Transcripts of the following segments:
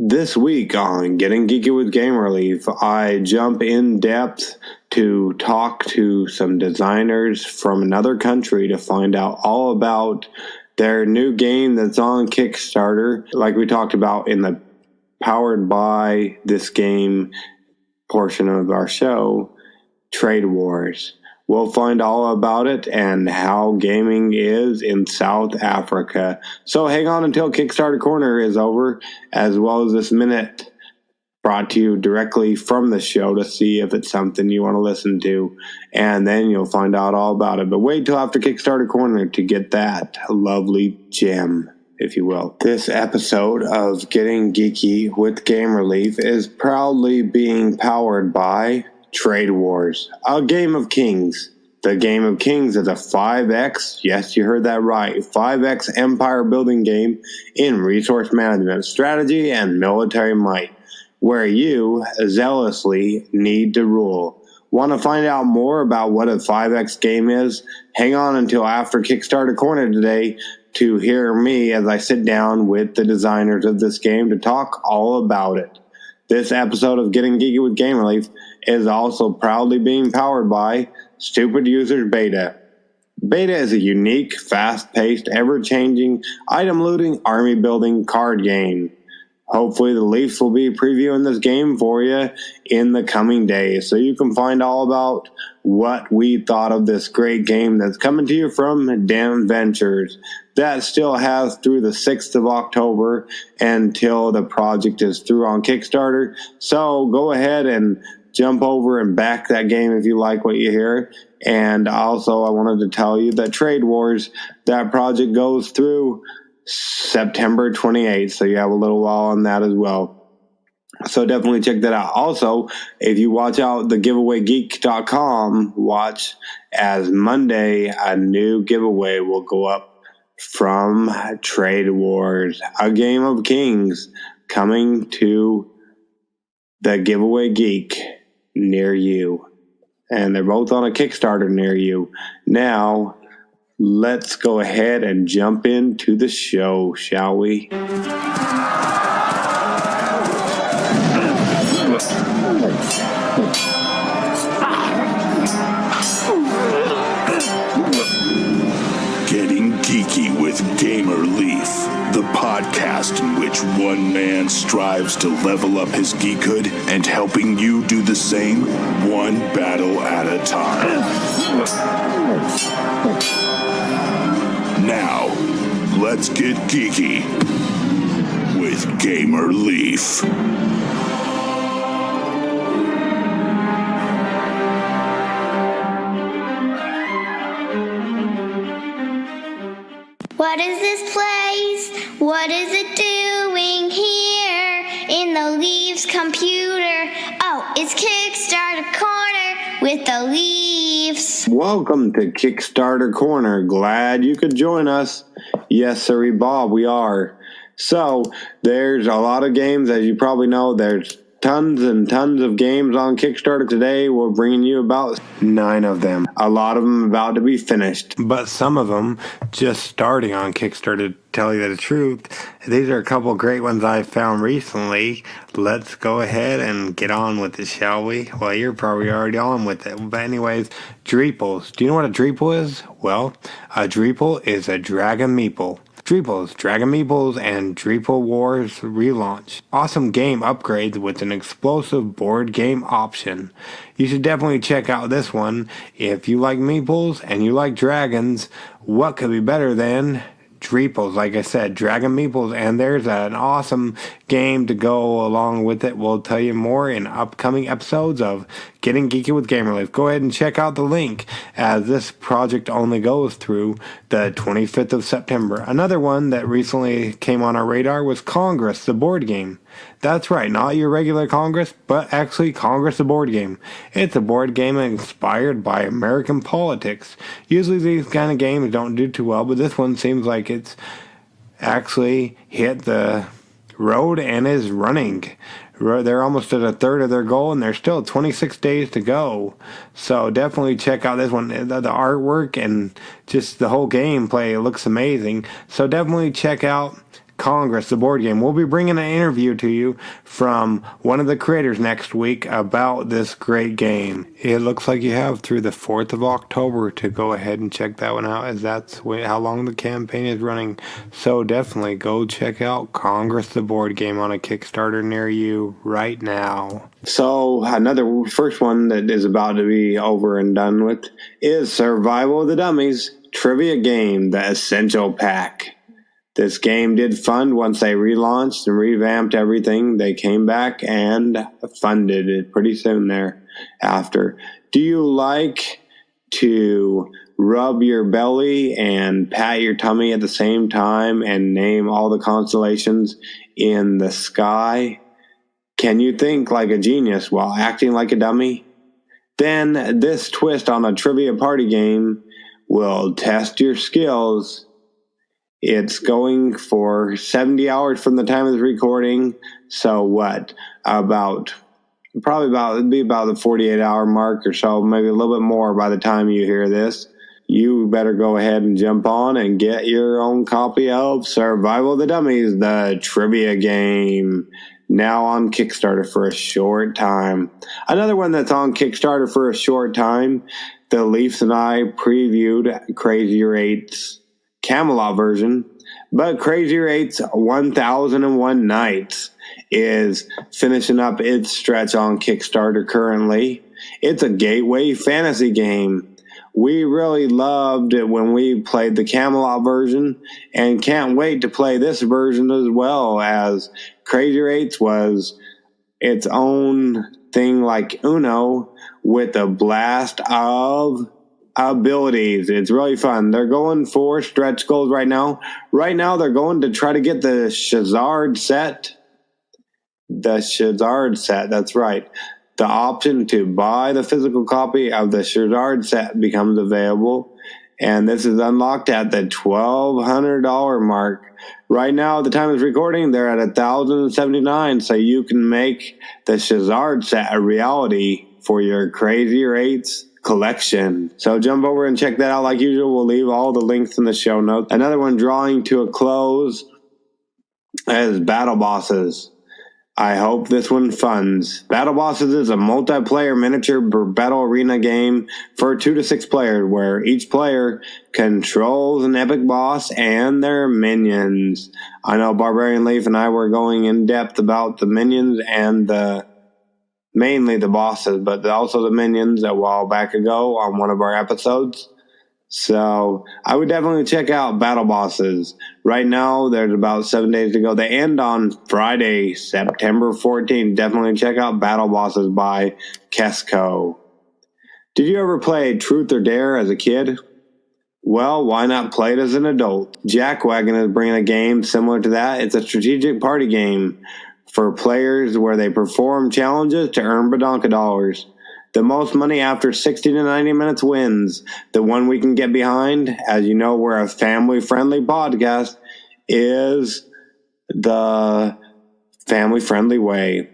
This week on Getting Geeky with Game Relief, I jump in depth to talk to some designers from another country to find out all about their new game that's on Kickstarter, like we talked about in the powered by this game portion of our show, TradeWarz. We'll find all about it and how gaming is in South Africa. So hang on until Kickstarter Corner is over, as well as this minute brought to you directly from the show to see if it's something you want to listen to. And then you'll find out all about it. But wait till after Kickstarter Corner to get that lovely gem, if you will. This episode of Getting Geeky with Game Relief is proudly being powered by TradeWarz, a game of kings. The Game of Kings is a 5X, yes, you heard that right, 5X empire building game in resource management, strategy, and military might, where you zealously need to rule. Want to find out more about what a 5X game is? Hang on until after Kickstarter Corner today to hear me as I sit down with the designers of this game to talk all about it. This episode of Getting Geeky with Game Relief is also proudly being powered by Stupid Users Beta. Beta is a unique, fast-paced, ever-changing, item-looting, army-building card game. Hopefully the Leafs will be previewing this game for you in the coming days, so you can find all about what we thought of this great game that's coming to you from Dim Ventures. That still has through the 6th of October until the project is through on Kickstarter. So go ahead and jump over and back that game if you like what you hear. And also I wanted to tell you that TradeWarz, that project goes through September 28th. So you have a little while on that as well. So definitely check that out. Also, if you watch out the giveawaygeek.com, watch as Monday a new giveaway will go up from TradeWarz, a game of kings, coming to the Giveaway Geek near you. And they're both on a Kickstarter near you. Now, let's go ahead and jump into the show, shall we? Getting Geeky with Gamer Leaf, the podcast in which one man strives to level up his geekhood and helping you do the same, one battle at a time. Now, let's get geeky with Gamer Leaf. What is this place? What is it doing here in the Leafs computer? Oh, it's Kickstarter Corner with the Leafs. Welcome to Kickstarter Corner. Glad you could join us. Yes, sirree, Bob, we are. So, there's a lot of games, as you probably know. There's tons and tons of games on Kickstarter. Today we're bringing you about 9 of them. A lot of them about to be finished, but some of them just starting on Kickstarter. To tell you the truth, these are a couple great ones I found recently. Let's go ahead and get on with it, shall we? Well, you're probably already on with it. But anyways, Dreeples. Do you know what a Dreeple is? Well, a Dreeple is a dragon meeple. Dreeples, Dragon Meeples, and Dreeple Wars Relaunch. Awesome game upgrades with an explosive board game option. You should definitely check out this one. If you like Meeples and you like dragons, what could be better than Dreeples? Like I said, Dragon Meeples, and there's an awesome game to go along with it. We'll tell you more in upcoming episodes of Getting Geeky with Game Relief. Go ahead and check out the link, as this project only goes through the 25th of September. Another one that recently came on our radar was Congress, the board game. That's right, not your regular Congress, but actually Congress, the board game. It's a board game inspired by American politics. Usually these kind of games don't do too well, but this one seems like it's actually hit the road and is running. They're almost at a third of their goal, and there's still 26 days to go. So definitely check out this one. The artwork and just the whole gameplay, it looks amazing. So definitely check out Congress, the board game. We'll be bringing an interview to you from one of the creators next week about this great game. It looks like you have through the 4th of October to go ahead and check that one out, as that's how long the campaign is running. So definitely go check out Congress, the board game on a Kickstarter near you right now. So another first one that is about to be over and done with is Survival of the Dummies Trivia Game, the Essential Pack. This game did fund once they relaunched and revamped everything. They came back and funded it pretty soon thereafter. Do you like to rub your belly and pat your tummy at the same time and name all the constellations in the sky? Can you think like a genius while acting like a dummy? Then this twist on a trivia party game will test your skills. It's going for 70 hours from the time of the recording. So what? It'd be about the 48-hour mark or so, maybe a little bit more by the time you hear this. You better go ahead and jump on and get your own copy of Survival of the Dummies, the trivia game, now on Kickstarter for a short time. Another one that's on Kickstarter for a short time, the Leafs and I previewed Crazy 8's Camelot version, but Crazy 8's 1001 Nights is finishing up its stretch on Kickstarter currently. It's a gateway fantasy game. We really loved it when we played the Camelot version and can't wait to play this version as well, as Crazy 8's was its own thing like Uno with a blast of abilities. It's really fun. They're going for stretch goals right now. Right now, they're going to try to get the Shazard set. The Shazard set, that's right. The option to buy the physical copy of the Shazard set becomes available, and this is unlocked at the $1,200 mark. Right now, at the time of recording, they're at $1,079, so you can make the Shazard set a reality for your Crazy 8's collection. So jump over and check that out. Like usual, we'll leave all the links in the show notes. Another one drawing to a close is Battle Bosses. I hope this one funds. Battle Bosses is a multiplayer miniature battle arena game for 2 to 6 players, where each player controls an epic boss and their minions. I know Barbarian Leaf and I were going in depth about the minions and mainly the bosses, but also the minions a while back ago on one of our episodes. So I would definitely check out Battle Bosses. Right now, there's about 7 days to go. They end on Friday, September 14th. Definitely check out Battle Bosses by Kesco. Did you ever play Truth or Dare as a kid? Well, why not play it as an adult? Jackwagon is bringing a game similar to that. It's a strategic party game for players where they perform challenges to earn badonka dollars. The most money after 60 to 90 minutes wins. The one we can get behind, as you know, we're a family-friendly podcast, is the family-friendly way.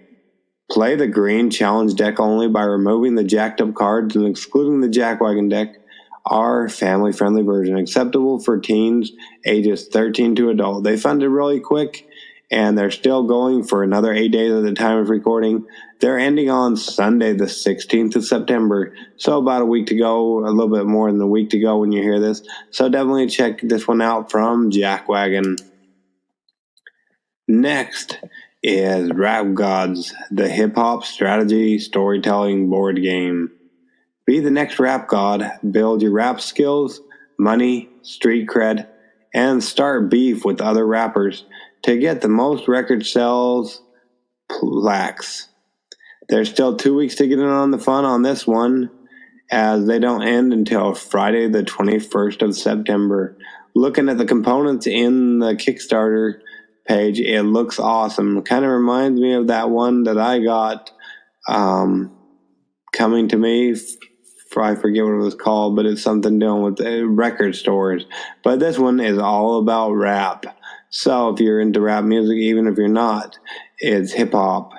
Play the green challenge deck only by removing the jacked up cards and excluding the Jackwagon deck. Our family-friendly version, acceptable for teens ages 13 to adult. They funded really quick, and they're still going for another 8 days at the time of recording. They're ending on Sunday, the 16th of September. So about a week to go, a little bit more than a week to go when you hear this. So definitely check this one out from Jackwagon. Next is Rap Gods, the hip-hop strategy storytelling board game. Be the next rap god, build your rap skills, money, street cred, and start beef with other rappers to get the most record sales plaques. There's still 2 weeks to get in on the fun on this one, as they don't end until Friday the 21st of September. Looking at the components in the Kickstarter page, it looks awesome. It kind of reminds me of that one that I got coming to me. I forget what it was called, but it's something dealing with record stores. But this one is all about rap. So if you're into rap music, even if you're not, it's hip-hop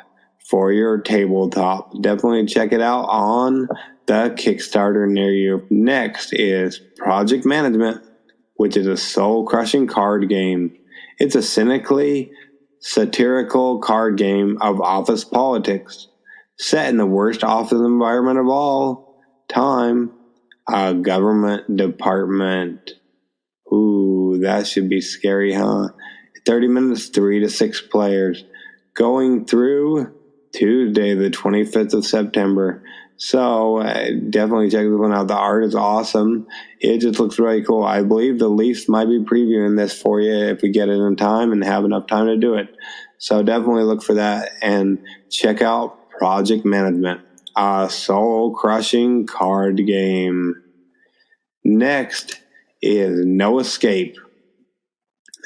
for your tabletop. Definitely check it out on the Kickstarter near you. Next is Project Management, which is a soul-crushing card game. It's a cynically satirical card game of office politics, set in the worst office environment of all time, a government department. Ooh, that should be scary, huh? 30 minutes, 3 to 6 players, going through Tuesday, the 25th of September. So definitely check this one out. The art is awesome. It just looks really cool. I believe the Leafs might be previewing this for you if we get it in time and have enough time to do it. So definitely look for that and check out Project Management, a soul-crushing card game. Next is No Escape.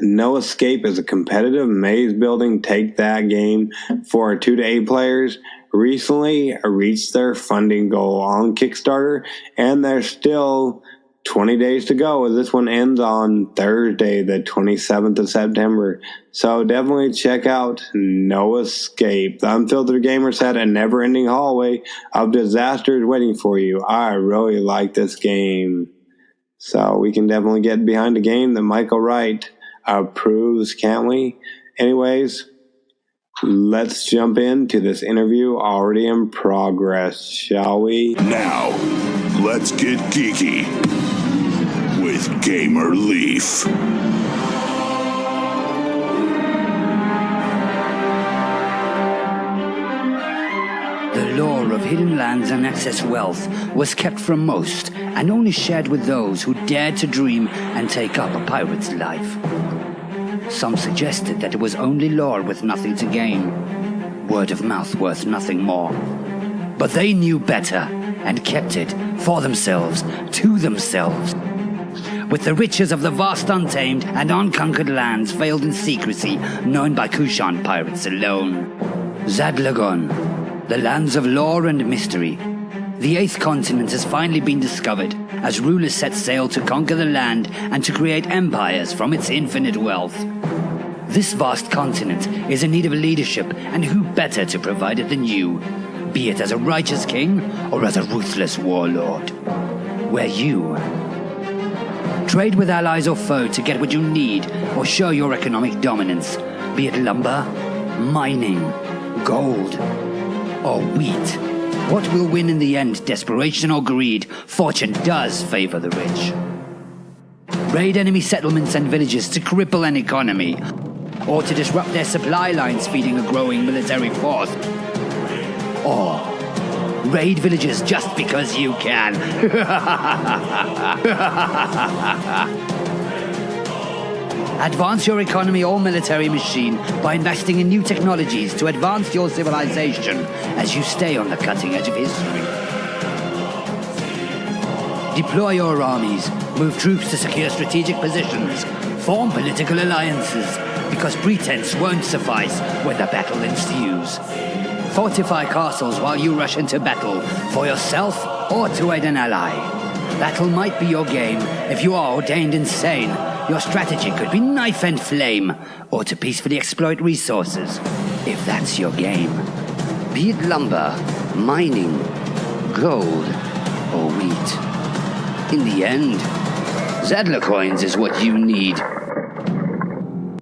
No Escape is a competitive maze-building take-that game for 2 to 8 players. Recently reached their funding goal on Kickstarter, and there's still 20 days to go, as this one ends on Thursday, the 27th of September. So definitely check out No Escape. The Unfiltered Gamer said a never-ending hallway of disasters waiting for you. I really like this game. So we can definitely get behind a game that Michael Wright approves, can't we? Anyways, let's jump into this interview already in progress, shall we? Now, let's get geeky with Gamer Leaf. The lore of hidden lands and excess wealth was kept from most and only shared with those who dared to dream and take up a pirate's life. Some suggested that it was only lore with nothing to gain, word of mouth worth nothing more. But they knew better and kept it for themselves, to themselves. With the riches of the vast untamed and unconquered lands veiled in secrecy, known by Kushan pirates alone. Zadlagon, the lands of lore and mystery. The 8th continent has finally been discovered as rulers set sail to conquer the land and to create empires from its infinite wealth. This vast continent is in need of leadership, and who better to provide it than you, be it as a righteous king or as a ruthless warlord. Where you trade with allies or foe to get what you need or show your economic dominance, be it lumber, mining, gold, or wheat. What will win in the end, desperation or greed? Fortune does favor the rich. Raid enemy settlements and villages to cripple an economy, or to disrupt their supply lines feeding a growing military force. Or raid villages just because you can. Advance your economy or military machine by investing in new technologies to advance your civilization as you stay on the cutting edge of history. Deploy your armies, move troops to secure strategic positions, form political alliances, because pretense won't suffice when the battle ensues. Fortify castles while you rush into battle, for yourself or to aid an ally. Battle might be your game if you are ordained insane. Your strategy could be knife and flame, or to peacefully exploit resources, if that's your game. Be it lumber, mining, gold, or wheat. In the end, Zadler coins is what you need.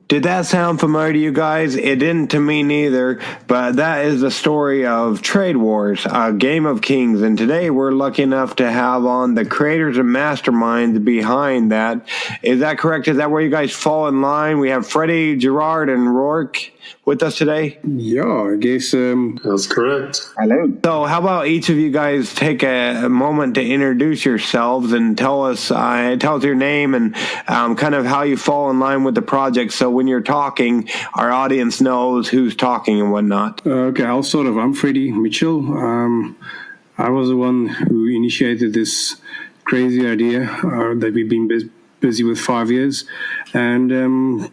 Did that sound familiar to you guys? It didn't to me neither, but that is the story of TradeWarz, a game of kings, and today we're lucky enough to have on the creators and masterminds behind that. Is that correct? Is that where you guys fall in line? We have Freddie, Gerhard, and Ruark with us today? Yeah, I guess that's correct. Hello. So how about each of you guys take a moment to introduce yourselves and tell us your name and kind of how you fall in line with the project, so when you're talking, our audience knows who's talking and whatnot. Okay, I'll start off. I'm Freddie Mitchell. I was the one who initiated this crazy idea that we've been busy with 5 years, and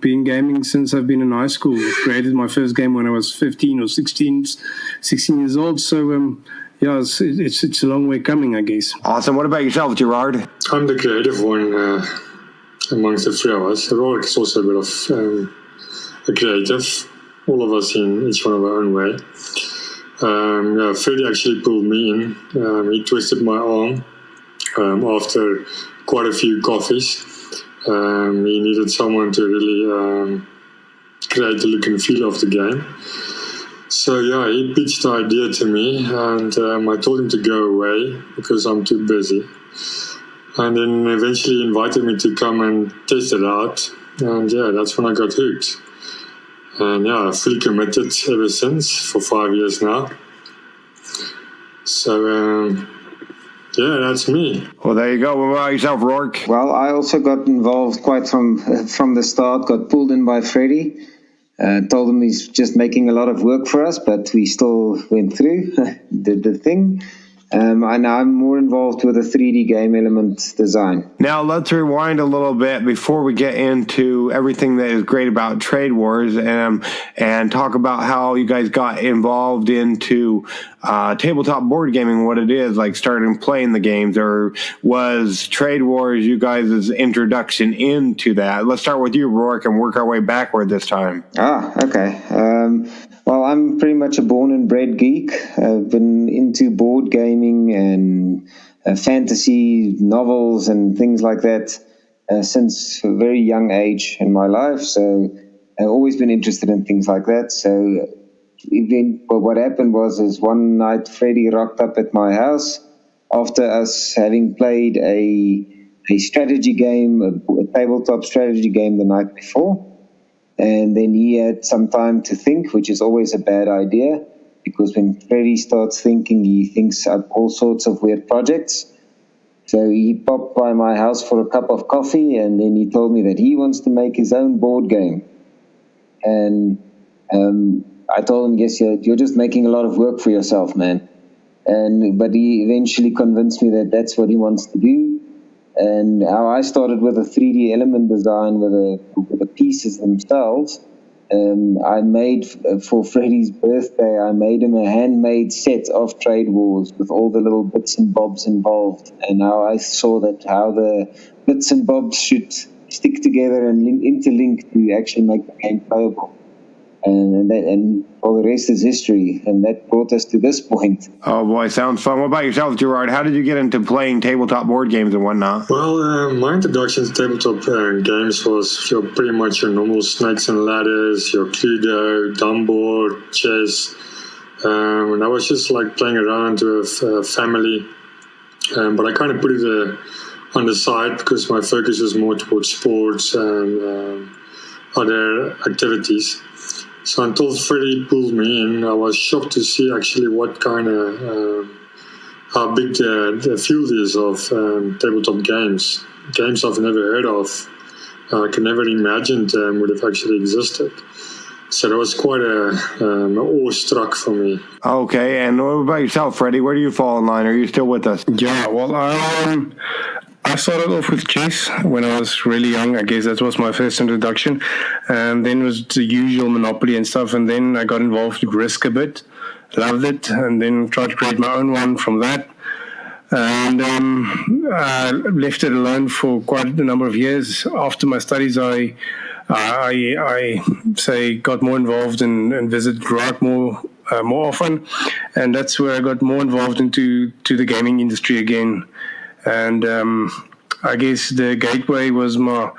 been gaming since I've been in high school. I created my first game when I was 15 or 16 years old, so yeah, it's a long way coming, I guess. Awesome. What about yourself, Gerhard? I'm the creative one amongst the three of us. Ruark is also a bit of a creative, all of us in each one of our own way. Freddie actually pulled me in. He twisted my arm after quite a few coffees. He needed someone to really create the look and feel of the game. So yeah, he pitched the idea to me, and I told him to go away because I'm too busy. And then eventually invited me to come and test it out. And yeah, that's when I got hooked. And yeah, I've fully committed ever since for 5 years now. So yeah, that's me. Well, there you go. What about yourself, Ruark? Well, I also got involved quite from the start, got pulled in by Freddie. Told him he's just making a lot of work for us, but we still went through, did the thing. And I'm more involved with the 3D game element design. Now, let's rewind a little bit before we get into everything that is great about TradeWarz and talk about how you guys got involved into tabletop board gaming, what it is, like starting playing the games, or was TradeWarz you guys' introduction into that? Let's start with you, Ruark, and work our way backward this time. Okay. Well, I'm pretty much a born and bred geek. I've been into board gaming and fantasy novels and things like that since a very young age in my life. So I've always been interested in things like that. So what happened was one night Freddie rocked up at my house after us having played a strategy game, a tabletop strategy game the night before. And then he had some time to think, which is always a bad idea, because when Freddie starts thinking, he thinks up all sorts of weird projects. So he popped by my house for a cup of coffee, and then he told me that he wants to make his own board game. And I told him, yes, you're just making a lot of work for yourself, man. But he eventually convinced me that that's what he wants to do. And how I started with a 3D element design with the pieces themselves, I made, for Freddie's birthday, I made him a handmade set of TradeWarz with all the little bits and bobs involved. And how I saw how the bits and bobs should stick together and interlink to actually make the game playable. And all the rest is history, and that brought us to this point. Oh boy, sounds fun. What about yourself, Gerhard? How did you get into playing tabletop board games and whatnot? Well, my introduction to tabletop games was pretty much your normal Snakes and Ladders, your Cluedo, Dumboard, chess. And I was just like playing around with family. But I kind of put it on the side because my focus was more towards sports and other activities. So until Freddie pulled me in, I was shocked to see actually what kind of, how big the field is of tabletop games. Games I've never heard of, I could never imagine would have actually existed. So that was quite awestruck for me. Okay, and what about yourself, Freddie? Where do you fall in line? Are you still with us? Yeah, well, I started off with chess when I was really young. I guess that was my first introduction. And then it was the usual Monopoly and stuff. And then I got involved with Risk a bit, loved it, and then tried to create my own one from that. And I left it alone for quite a number of years. After my studies, I got more involved and visited Ruark more often. And that's where I got more involved into the gaming industry again. And I guess the gateway was my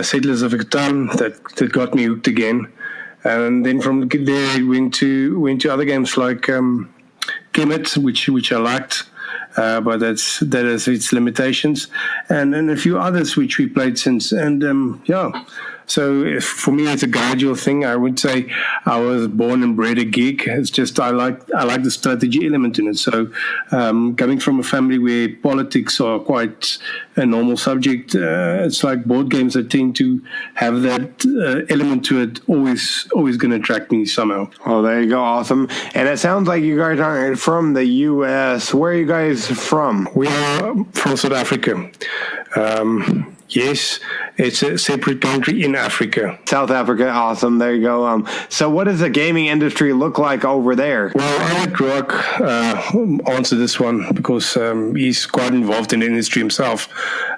Settlers of Catan that got me hooked again. And then from there, I went to other games like Kemet, which I liked, but that has its limitations, and a few others which we played since. And so for me, it's a gradual thing. I would say I was born and bred a geek. It's just I like the strategy element in it. So coming from a family where politics are quite a normal subject, it's like board games that tend to have that element to it. Always going to attract me somehow. Oh, there you go, awesome. And it sounds like you guys aren't from the U.S. Where are you guys from? We are from South Africa. Yes, it's a separate country in Africa. South Africa, awesome. There you go. So what does the gaming industry look like over there? Well, I let Ruark answer this one because he's quite involved in the industry himself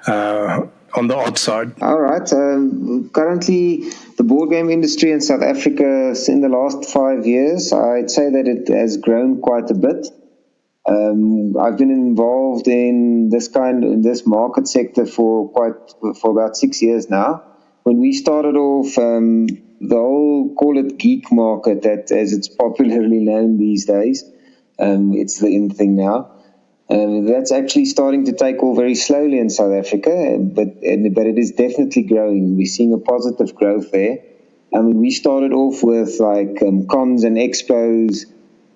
on the art side. All right. Currently, the board game industry in South Africa, in the last 5 years, I'd say that it has grown quite a bit. I've been involved in this market sector for about 6 years now. When we started off, the whole, call it geek market, that as it's popularly known these days, it's the in thing now. That's actually starting to take off very slowly in South Africa, but it is definitely growing. We're seeing a positive growth there. I mean, we started off with like cons and expos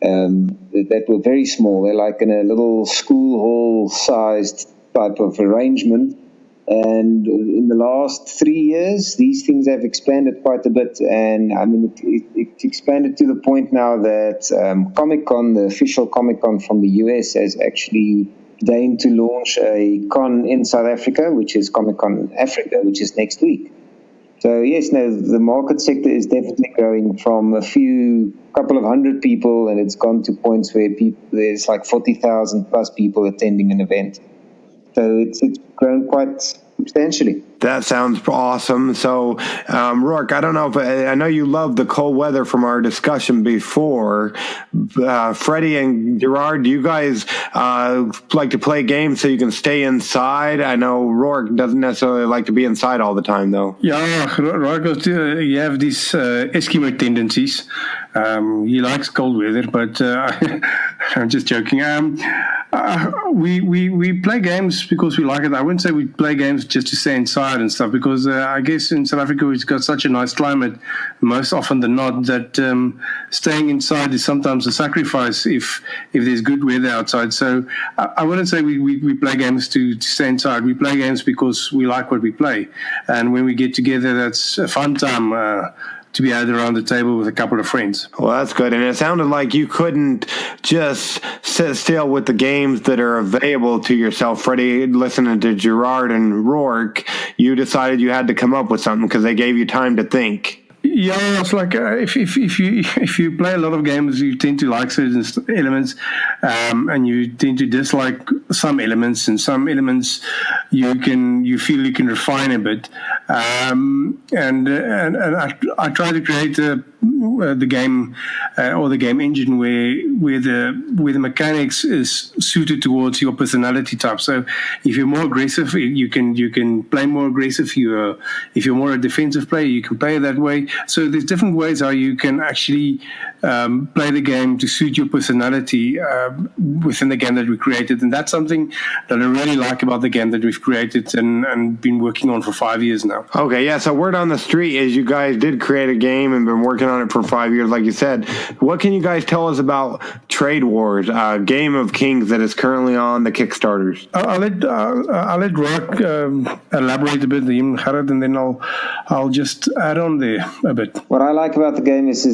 that were very small. They're like in a little school hall-sized type of arrangement. And in the last 3 years, these things have expanded quite a bit. And I mean, it expanded to the point now that Comic-Con, the official Comic-Con from the US, has actually deigned to launch a con in South Africa, which is Comic-Con Africa, which is next week. So yes, no, the market sector is definitely growing from a couple of hundred people, and it's gone to points where there's like 40,000 plus people attending an event. So it's grown quite substantially. That sounds awesome. So, Ruark, I don't know if I know you love the cold weather from our discussion before. Freddie and Gerhard, do you guys like to play games so you can stay inside? I know Ruark doesn't necessarily like to be inside all the time, though. Yeah, Ruark, you have these Eskimo tendencies. He likes cold weather, but I'm just joking. We play games because we like it. I wouldn't say we play games just to stay inside and stuff, because I guess in South Africa we've got such a nice climate, most often than not, that staying inside is sometimes a sacrifice if there's good weather outside. So I wouldn't say we play games to stay inside. We play games because we like what we play. And when we get together, that's a fun time to be out around the table with a couple of friends. Well, that's good. And it sounded like you couldn't just sit still with the games that are available to yourself. Freddie, listening to Gerhard and Ruark, you decided you had to come up with something because they gave you time to think. Yeah, it's like if you play a lot of games, you tend to like certain elements, and you tend to dislike some elements, and some elements you feel you can refine a bit. And I try to create the game or the game engine where the mechanics is suited towards your personality type. So if you're more aggressive, you can play more aggressive. If you're more a defensive player, you can play that way. So there's different ways how you can actually play the game to suit your personality within the game that we created. And that's something that I really like about the game that we've created and been working on for 5 years now. Okay, yeah, so word on the street is you guys did create a game and been working on it for 5 years, like you said. What can you guys tell us about TradeWarz, Game of Kings that is currently on the Kickstarters? I'll let Ruark elaborate a bit, Gerhard, and then I'll just add on there a bit. What I like about the game is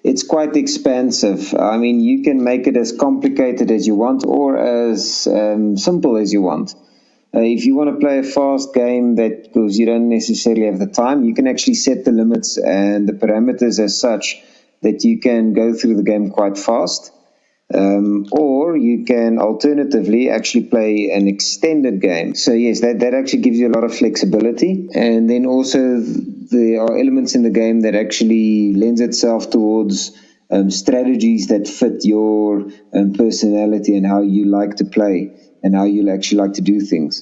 it's quite expansive. I mean, you can make it as complicated as you want or as simple as you want. If you want to play a fast game because you don't necessarily have the time, you can actually set the limits and the parameters as such that you can go through the game quite fast. Or you can alternatively actually play an extended game. So yes, that actually gives you a lot of flexibility. And then also there are elements in the game that actually lends itself towards strategies that fit your personality and how you like to play and how you actually like to do things.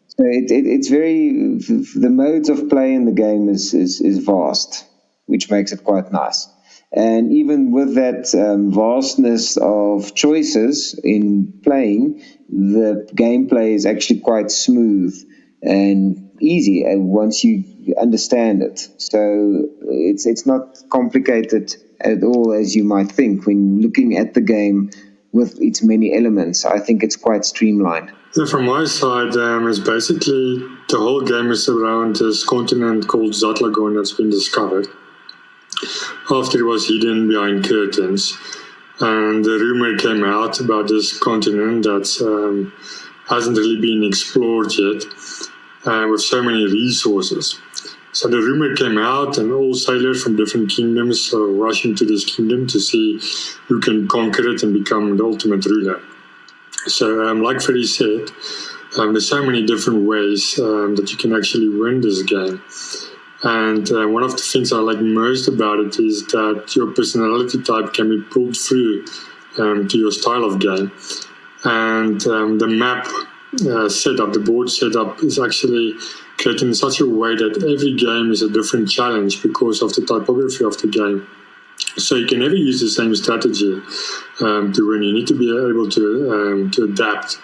So it's very, the modes of play in the game is vast, which makes it quite nice. And even with that vastness of choices in playing, the gameplay is actually quite smooth and easy once you understand it. So it's not complicated at all as you might think when looking at the game with its many elements. I think it's quite streamlined. Yeah, from my side, it's basically the whole game is around this continent called Zatlagon that's been discovered after it was hidden behind curtains. And the rumor came out about this continent that hasn't really been explored yet with so many resources. So the rumor came out and all sailors from different kingdoms are rushing to this kingdom to see who can conquer it and become the ultimate ruler. So like Freddie said, there's so many different ways that you can actually win this game. And one of the things I like most about it is that your personality type can be pulled through to your style of game. And the map setup, the board setup is actually created in such a way that every game is a different challenge because of the typography of the game. So you can never use the same strategy to win. You need to be able to adapt.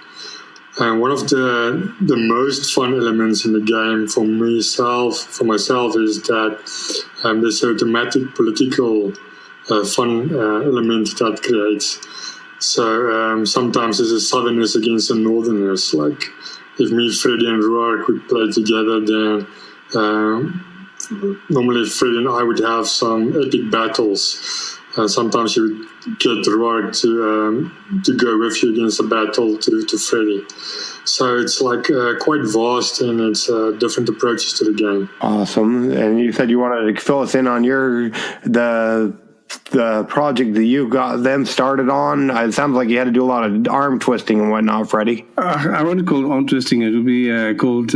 And one of the most fun elements in the game for myself is that there's a thematic political fun element that creates. So sometimes there's a southerners against the northerners. Like if me, Freddie and Ruark would play together, then normally Freddie and I would have some epic battles. Sometimes you would get Ruark to go with you against a battle to Freddie. So it's like quite vast, and it's different approaches to the game. Awesome. And you said you wanted to fill us in on the project that you got them started on. It sounds like you had to do a lot of arm twisting and whatnot, Freddie. I wouldn't call it arm twisting. It would be called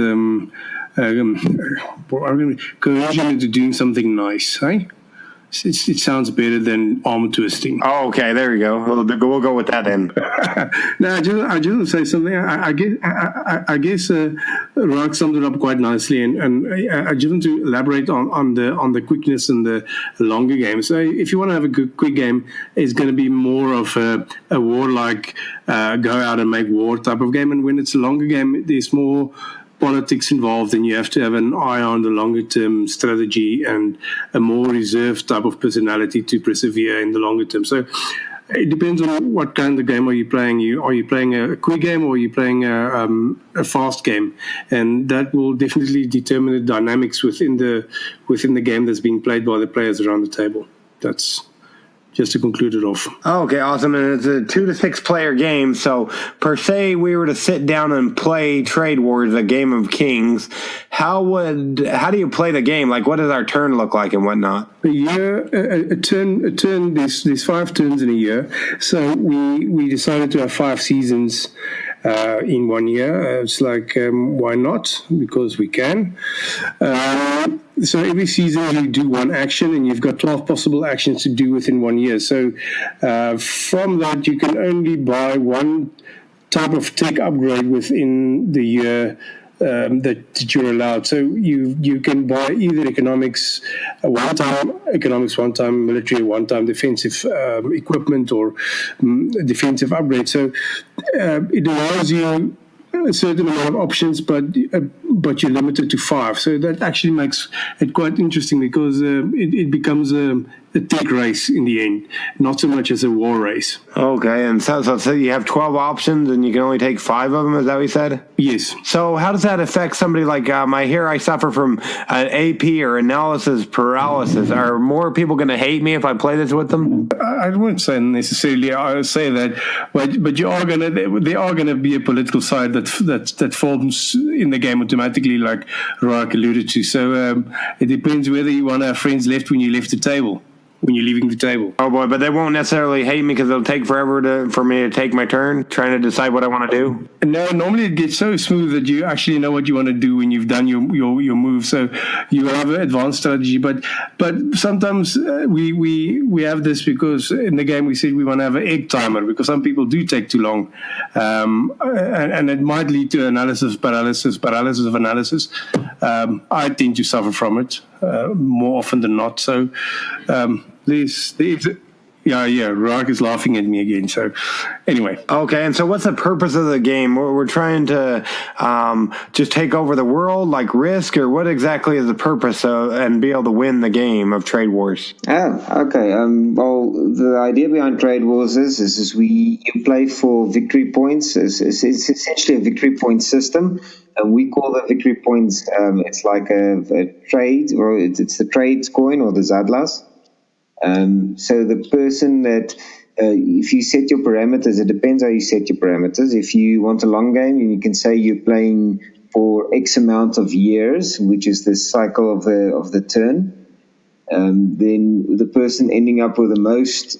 coercion into doing something nice, eh? It sounds better than arm twisting. Oh, okay, there you go. We'll go with that then. No, I just want to say something. I guess Ruark summed it up quite nicely, and I just want to elaborate on the quickness and the longer games. So if you want to have a good quick game, it's going to be more of a warlike, go out and make war type of game, and when it's a longer game, there's more politics involved, and you have to have an eye on the longer term strategy and a more reserved type of personality to persevere in the longer term. So it depends on what kind of game are you playing. Are you playing a quick game, or are you playing a fast game? And that will definitely determine the dynamics within the game that's being played by the players around the table. That's just to conclude it off. Okay, awesome. And it's a 2 to 6 player game. So per se, we were to sit down and play TradeWarz, a game of kings. How do you play the game? Like, what does our turn look like and whatnot? A turn. There's 5 turns in a year. So we decided to have 5 seasons in 1 year. It's like, why not? Because we can. So every season you do 1 action, and you've got 12 possible actions to do within 1 year. So from that, you can only buy 1 type of tech upgrade within the year that you're allowed. So you can buy either economics one time, military one time, defensive equipment, or defensive upgrade. So it allows you a certain amount of options, but you're limited to 5. So that actually makes it quite interesting, because it becomes a tech race in the end, not so much as a war race. Okay, and so you have 12 options, and you can only take 5 of them. Is that what you said? Yes. So how does that affect somebody like I suffer from an AP or analysis paralysis? Are more people going to hate me if I play this with them? I wouldn't say necessarily. I would say that, but there are going to be a political side that forms in the game automatically, like Ruark alluded to. So it depends whether you want to have friends left when you left the table. When you're leaving the table. Oh boy, but they won't necessarily hate me because it'll take forever for me to take my turn trying to decide what I want to do. No, normally it gets so smooth that you actually know what you want to do when you've done your move. So you have an advanced strategy, but sometimes we have this because in the game we said we want to have an egg timer, because some people do take too long, and it might lead to paralysis of analysis. I tend to suffer from it more often than not. So. Ruark is laughing at me again. So, anyway. Okay, and so what's the purpose of the game? We're trying to just take over the world, like Risk, or what exactly is the purpose and be able to win the game of TradeWarz? Okay. Well, the idea behind TradeWarz is you play for victory points. It's essentially a victory point system. And we call the victory points, it's like a trade, or it's the trades coin or the Zadlas. So the person that, if you set your parameters, it depends how you set your parameters. If you want a long game, you can say you're playing for X amount of years, which is the cycle of the turn. Then the person ending up with the most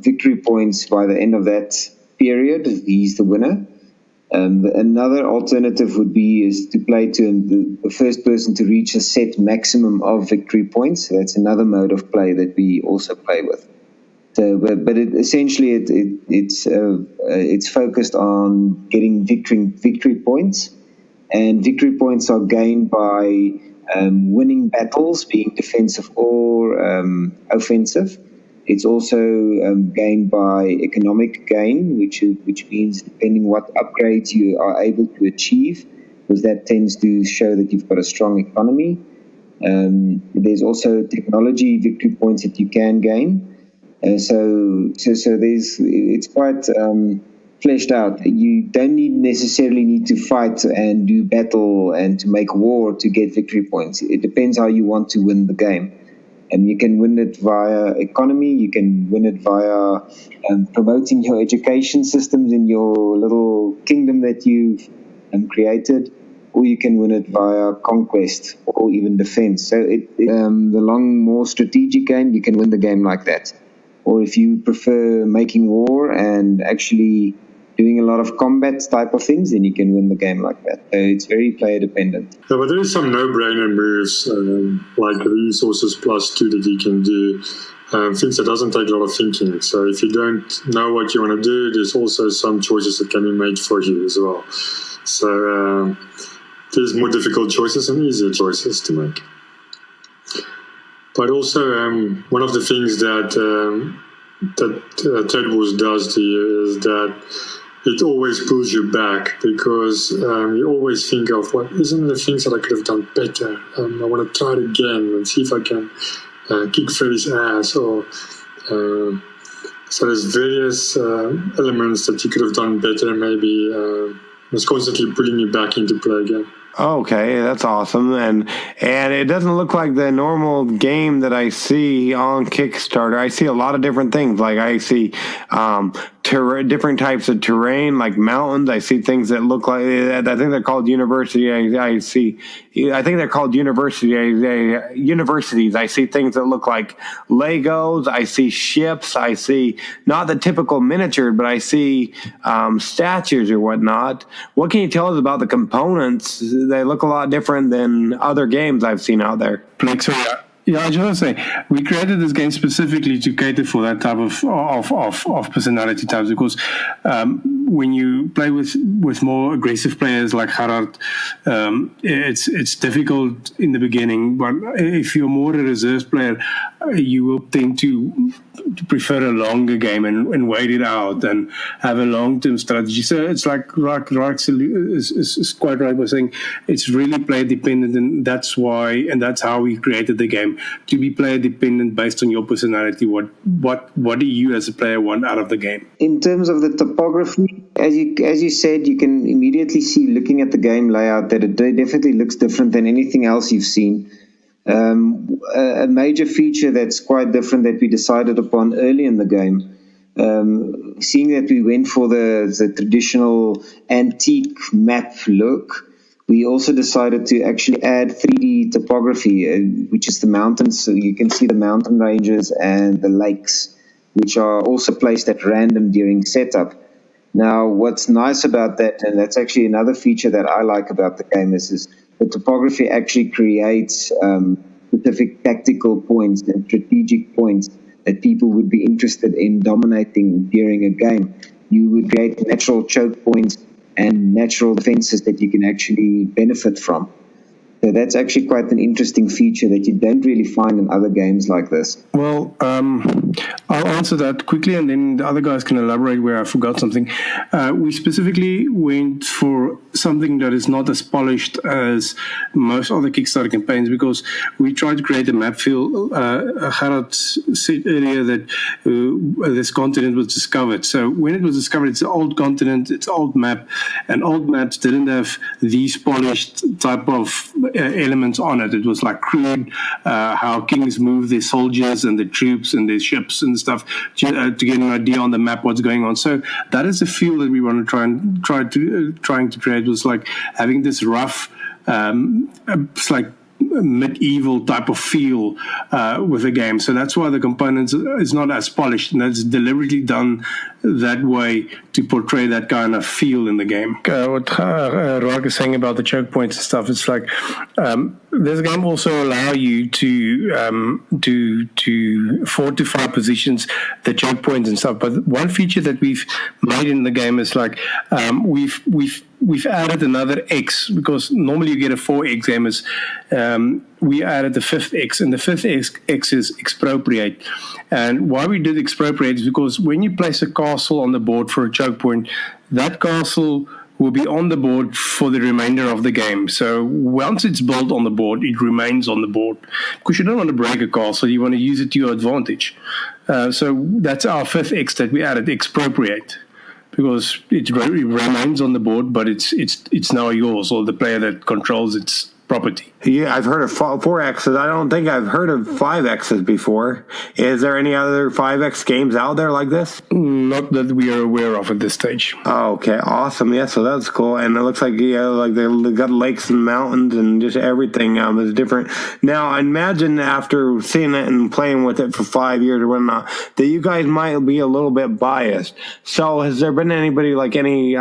victory points by the end of that period, he's the winner. Another alternative would be is to play to the first person to reach a set maximum of victory points. That's another mode of play that we also play with. So, but it's focused on getting victory points, and victory points are gained by winning battles, being defensive or offensive. It's also gained by economic gain, which means depending what upgrades you are able to achieve, because that tends to show that you've got a strong economy. There's also technology victory points that you can gain. So it's quite fleshed out. You don't necessarily need to fight and do battle and to make war to get victory points. It depends how you want to win the game. And you can win it via economy, you can win it via promoting your education systems in your little kingdom that you've created, or you can win it via conquest or even defense. So the more strategic game, you can win the game like that. Or if you prefer making war and actually doing a lot of combat type of things, then you can win the game like that. So it's very player dependent. Yeah, but there is some no-brainer moves like resources +2 that you can do. Things that doesn't take a lot of thinking. So if you don't know what you want to do, there's also some choices that can be made for you as well. So there's more difficult choices and easier choices to make. But also one of the things that TradeWarz does to you is that it always pulls you back, because you always think of, what isn't the things that I could have done better? I want to try it again and see if I can kick Freddie's ass. Or so there's various elements that you could have done better. Maybe it's constantly pulling you back into play again. Okay, that's awesome. And it doesn't look like the normal game that I see on Kickstarter. I see a lot of different things. Like I see different types of terrain, like mountains. I see things that look like, I think they're called university. I think they're called universities. I see things that look like Legos. I see ships. I see not the typical miniature, but I see statues or whatnot. What can you tell us about the components? They look a lot different than other games I've seen out there. Yeah, I just want to say, we created this game specifically to cater for that type of personality types, because when you play with more aggressive players like Gerhard, it's difficult in the beginning. But if you're more a reserve player, you will tend to prefer a longer game and wait it out and have a long-term strategy. So it's like Ruark is quite right by saying it's really player dependent, and that's how we created the game, to be player dependent based on your personality. What do you as a player want out of the game? In terms of the topography, as you said, you can immediately see, looking at the game layout, that it definitely looks different than anything else you've seen. A major feature that's quite different that we decided upon early in the game, seeing that we went for the traditional antique map look, we also decided to actually add 3D topography, which is the mountains. So you can see the mountain ranges and the lakes, which are also placed at random during setup. Now, what's nice about that, and that's actually another feature that I like about the game, is the topography actually creates specific tactical points and strategic points that people would be interested in dominating during a game. You would create natural choke points and natural defenses that you can actually benefit from. So that's actually quite an interesting feature that you don't really find in other games like this. Well, I'll answer that quickly, and then the other guys can elaborate where I forgot something. We specifically went for something that is not as polished as most other Kickstarter campaigns, because we tried to create a map feel. Gerhard said earlier that this continent was discovered. So when it was discovered, it's an old continent, it's an old map, and old maps didn't have these polished type of elements on it. It was like crude, how kings move their soldiers and their troops and their ships and stuff to get an idea on the map what's going on. So that is the feel that we want to trying to create, was like having this rough, it's like medieval type of feel with the game. So that's why the components is not as polished, and that's deliberately done that way to portray that kind of feel in the game. What Ruark is saying about the choke points and stuff, it's like this game also allow you to fortify positions, the choke points and stuff. But one feature that we've made in the game is like we've we've added another X, because normally you get a 4X game. We added the 5th X, and the 5th X is expropriate. And why we did expropriate is because when you place a castle on the board for a choke point, that castle will be on the board for the remainder of the game. So once it's built on the board, it remains on the board, because you don't want to break a castle. You want to use it to your advantage. So that's our 5th X that we added, expropriate, because it remains on the board, but it's now yours, or the player that controls its property. Yeah, I've heard of 4Xs. I don't think I've heard of 5Xs before. Is there any other 5X games out there like this? Not that we are aware of at this stage. Oh, okay, awesome. Yeah, so that's cool. And it looks like they got lakes and mountains and just everything is different. Now, I imagine after seeing it and playing with it for 5 years or whatnot, that you guys might be a little bit biased. So has there been anybody, like any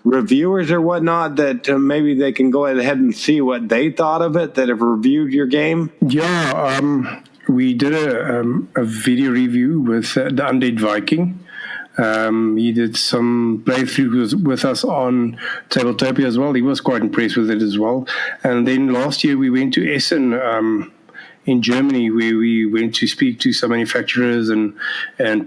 reviewers or whatnot, that maybe they can go ahead and see what they thought of it, that have reviewed your game? Yeah, we did a video review with the Undead Viking. He did some playthroughs with us on Tabletopia as well. He was quite impressed with it as well. And then last year we went to Essen in Germany, where we went to speak to some manufacturers and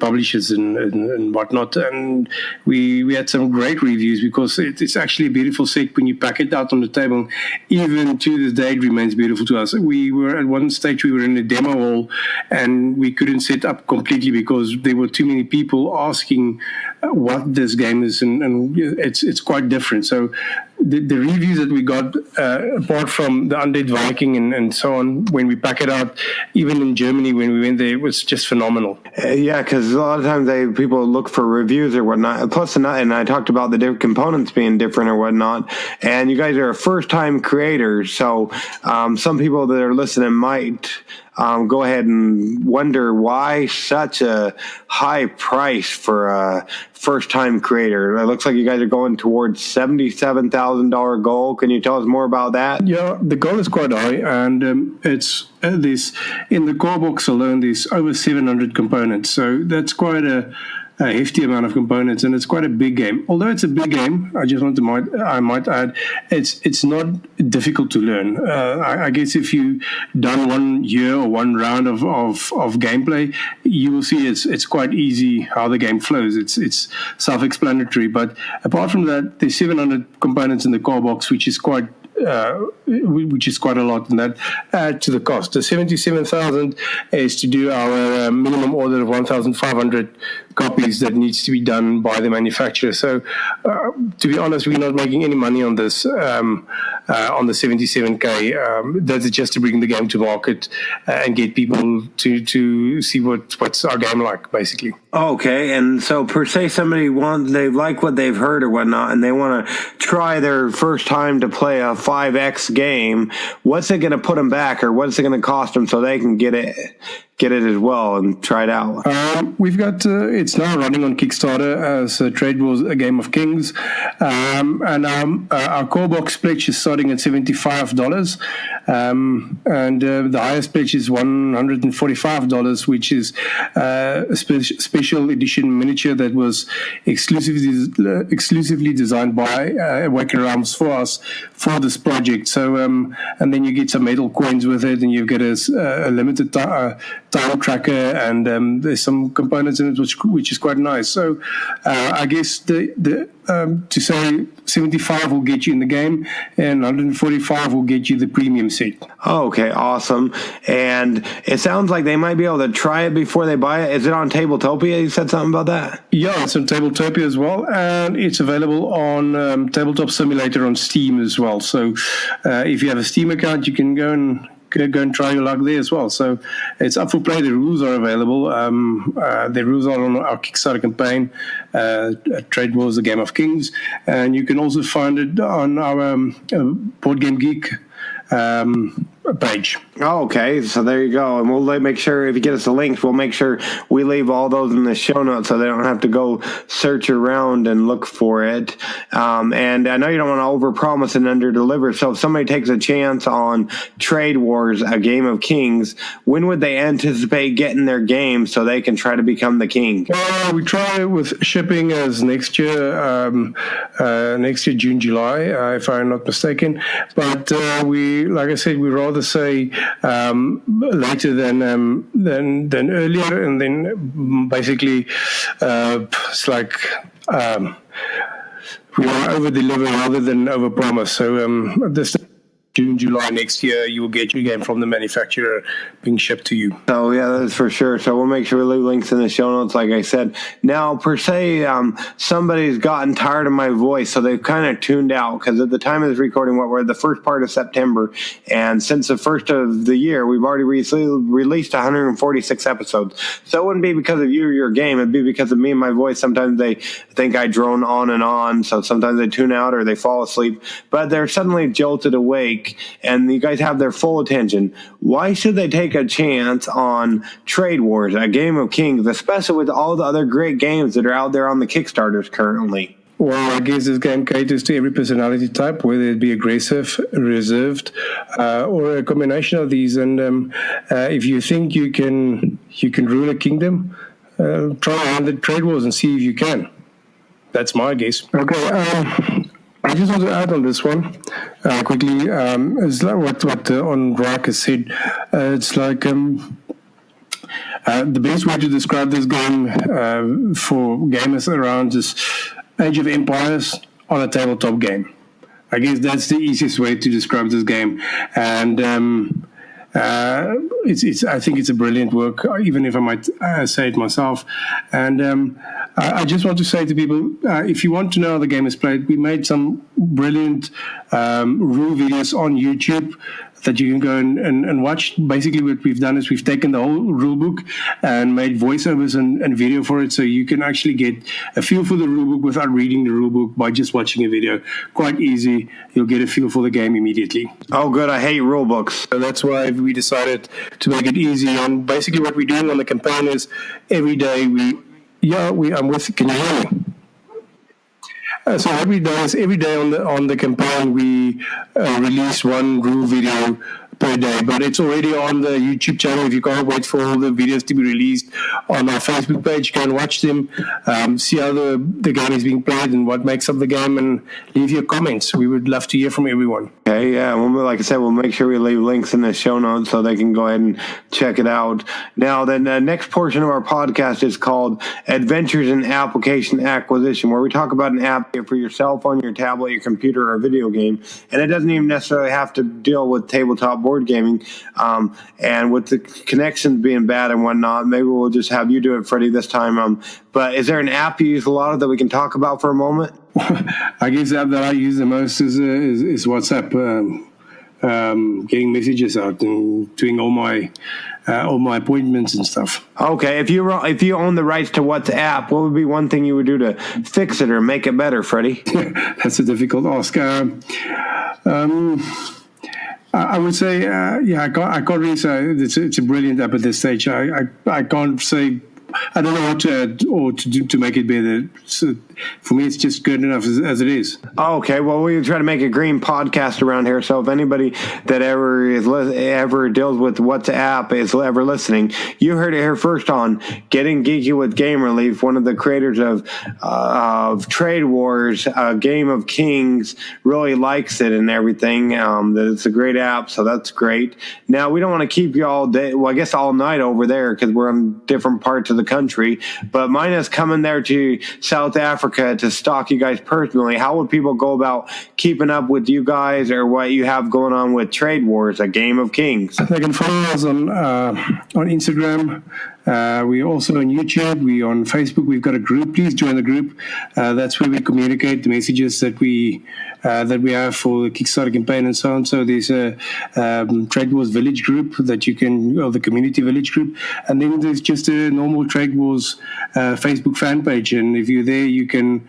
publishers and whatnot. And we had some great reviews, because it's actually a beautiful set when you pack it out on the table. Even to this day, it remains beautiful to us. We were at one stage, we were in a demo hall, and we couldn't set up completely because there were too many people asking what this game is, and it's quite different. So the reviews that we got, apart from the Undead Viking and so on, when we pack it out, even in Germany when we went there, it was just phenomenal. Yeah, because a lot of times people look for reviews or whatnot. Plus, and I talked about the different components being different or whatnot. And you guys are a first-time creators, so some people that are listening might go ahead and wonder why such a high price for a first-time creator. It looks like you guys are going towards $77,000 goal. Can you tell us more about that? Yeah, the goal is quite high, and it's this in the core box alone. There's over 700 components, so that's quite a hefty amount of components, and it's quite a big game. Although it's a big game, I might add, it's not difficult to learn. I guess if you done 1 year or one round of gameplay, you will see it's quite easy how the game flows. It's self-explanatory. But apart from that, there's 700 components in the core box, which is quite a lot, and that add to the cost. The 77,000 is to do our minimum order of 1,500 copies that needs to be done by the manufacturer. So, to be honest, we're not making any money on this, on the 77K. That's just to bring the game to market and get people to see what's our game like, basically. Okay, and so per se, they like what they've heard or whatnot, and they want to try their first time to play a 5X game. What's it going to put them back, or what's it going to cost them so they can get it as well and try it out? We've got it's now running on Kickstarter as TradeWarz, a Game of Kings, and our core box pledge is starting at $75, and the highest pledge is $145, which is a special edition miniature that was exclusively designed by Wacker Realms for us for this project. So and then you get some metal coins with it, and you get a limited time tracker, and there's some components in it which is quite nice. So I guess the to say 75 will get you in the game, and 145 will get you the premium set. Okay, awesome. And it sounds like they might be able to try it before they buy it. Is it on Tabletopia? You said something about that? Yeah, it's on Tabletopia as well, and it's available on Tabletop Simulator on Steam as well. So if you have a Steam account, you can go and try your luck there as well. So it's up for play. The rules are available. The rules are on our Kickstarter campaign, TradeWarz, the Game of Kings, and you can also find it on our Board Game Geek page. Oh, okay, so there you go. And we'll make sure, if you get us the links, we'll make sure we leave all those in the show notes so they don't have to go search around and look for it. And I know you don't want to overpromise and underdeliver, so if somebody takes a chance on TradeWarz, a game of kings, when would they anticipate getting their game so they can try to become the king? We try with shipping as next year, June, July, if I'm not mistaken. But like I said, we rather say later than earlier, and then basically it's like we want to over deliver rather than over promise. So this June, July next year, you will get your game from the manufacturer being shipped to you. Oh, yeah, that's for sure. So we'll make sure we leave links in the show notes, like I said. Now, per se, somebody's gotten tired of my voice, so they've kind of tuned out, because at the time of this recording, we're the first part of September, and since the first of the year, we've already released 146 episodes. So it wouldn't be because of you or your game. It'd be because of me and my voice. Sometimes they think I drone on and on, so sometimes they tune out or they fall asleep, but they're suddenly jolted awake, and you guys have their full attention. Why should they take a chance on TradeWarz, a game of kings, especially with all the other great games that are out there on the Kickstarters currently? Well, I guess this game caters to every personality type, whether it be aggressive, reserved, or a combination of these. And if you think you can rule a kingdom, try on the TradeWarz and see if you can. That's my guess. Okay. I just want to add on this one quickly. It's like what on Ruark has said. It's like the best way to describe this game for gamers around is Age of Empires on a tabletop game. I guess that's the easiest way to describe this game. And I think it's a brilliant work, even if I might say it myself. And I just want to say to people, if you want to know how the game is played, we made some brilliant rule videos on YouTube that you can go and watch. Basically, what we've done is we've taken the whole rule book and made voiceovers and video for it, so you can actually get a feel for the rule book without reading the rule book by just watching a video. Quite easy. You'll get a feel for the game immediately. Oh, good. I hate rule books. So that's why we decided to make it easy. And basically what we're doing on the campaign is every day I'm with, can you hear me? So what we do is every day on the campaign we release one rule video per day, but it's already on the YouTube channel. If you can't wait for all the videos to be released on our Facebook page, you can watch them, see how the game is being played and what makes up the game, and leave your comments. We would love to hear from everyone. Okay, yeah. Well, like I said, we'll make sure we leave links in the show notes so they can go ahead and check it out. Now, the next portion of our podcast is called Adventures in Application Acquisition, where we talk about an app for your cell phone, your tablet, your computer, or video game. And it doesn't even necessarily have to deal with tabletop board gaming. And with the connections being bad and whatnot, maybe we'll just have you do it, Freddie, this time. But is there an app you use a lot of that we can talk about for a moment? I guess the app that I use the most is WhatsApp. Getting messages out and doing all my appointments and stuff. Okay, if you own the rights to WhatsApp, what would be one thing you would do to fix it or make it better, Freddie? That's a difficult ask. I would say, I can't really say it's a brilliant app at this stage. I can't say. I don't know what to add or to do to make it better. So for me, it's just good enough as it is. Okay, well, we try to make a green podcast around here. So if anybody that ever deals with WhatsApp is ever listening, you heard it here first on Getting Geeky with Game Relief. One of the creators of TradeWarz, a game of kings, really likes it and everything. That it's a great app, so that's great. Now, we don't want to keep you all day, well, I guess all night over there because we're in different parts of the country, but mine is coming there to South Africa to stalk you guys personally. How would people go about keeping up with you guys or what you have going on with TradeWarz, a game of kings? They can follow us on Instagram. We're also on YouTube. We're on Facebook. We've got a group. Please join the group. That's where we communicate the messages that we that we have for the Kickstarter campaign and so on. So there's a TradeWarz Village group that you can, or the Community Village group, and then there's just a normal TradeWarz Facebook fan page. And if you're there, you can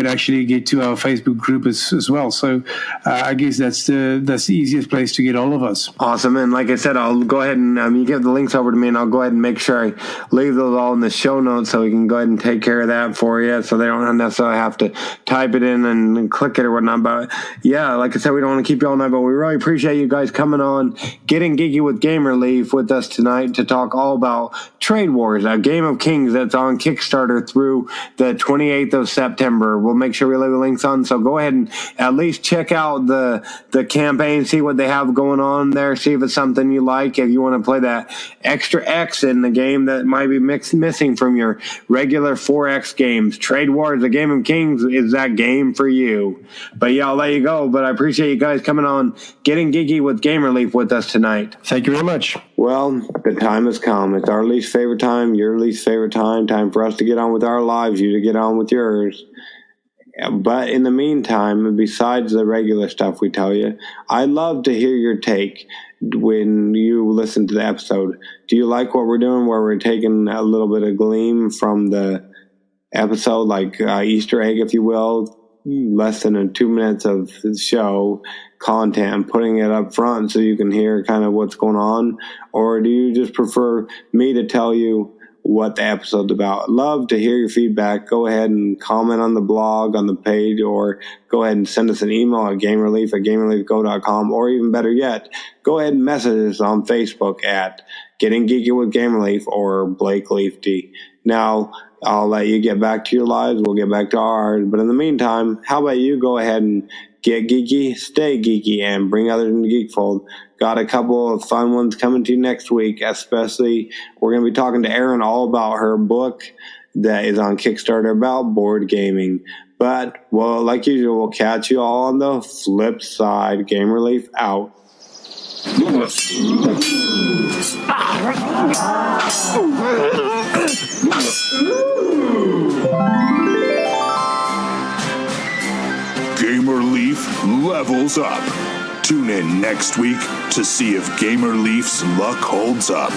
actually get to our Facebook group as well. So I guess that's the easiest place to get all of us. Awesome. And like I said, I'll go ahead and you give the links over to me, and I'll go ahead and make sure I leave those all in the show notes so we can go ahead and take care of that for you, so they don't necessarily have to type it in and click it or whatnot. But yeah, like I said, we don't want to keep you all night, but we really appreciate you guys coming on Getting Geeky with Gamer Leaf with us tonight to talk all about TradeWarz, a game of kings that's on Kickstarter through the 28th of September. We'll make sure we leave the links on, so go ahead and at least check out the campaign, see what they have going on there, see if it's something you like. If you want to play that extra X in the game that might be missing from your regular 4X games, TradeWarz, the Game of Kings, is that game for you. But yeah, I'll let you go, but I appreciate you guys coming on Getting Geeky with Gamer Leaf with us tonight. Thank you very much. Well, the time has come. It's our least favorite time, your least favorite time for us to get on with our lives, you to get on with yours. But in the meantime, besides the regular stuff we tell you, I'd love to hear your take when you listen to the episode. Do you like what we're doing, where we're taking a little bit of gleam from the episode, like Easter egg, if you will, less than 2 minutes of the show content, and putting it up front so you can hear kind of what's going on? Or do you just prefer me to tell you what the episode's about? Love to hear your feedback. Go ahead and comment on the blog, on the page, or go ahead and send us an email at gamerleaf@gamerleafgo.com, or even better yet, go ahead and message us on Facebook at Getting Geeky with Gamerleaf or Blake Leaf D. Now, I'll let you get back to your lives. We'll get back to ours. But in the meantime, how about you go ahead and get geeky, stay geeky, and bring others into Geekfold. Got a couple of fun ones coming to you next week, especially we're going to be talking to Erin all about her book that is on Kickstarter about board gaming. But, well, like usual, we'll catch you all on the flip side. Gamer Leaf out. Gamer Leaf levels up. Tune in next week to see if Gamer Leaf's luck holds up.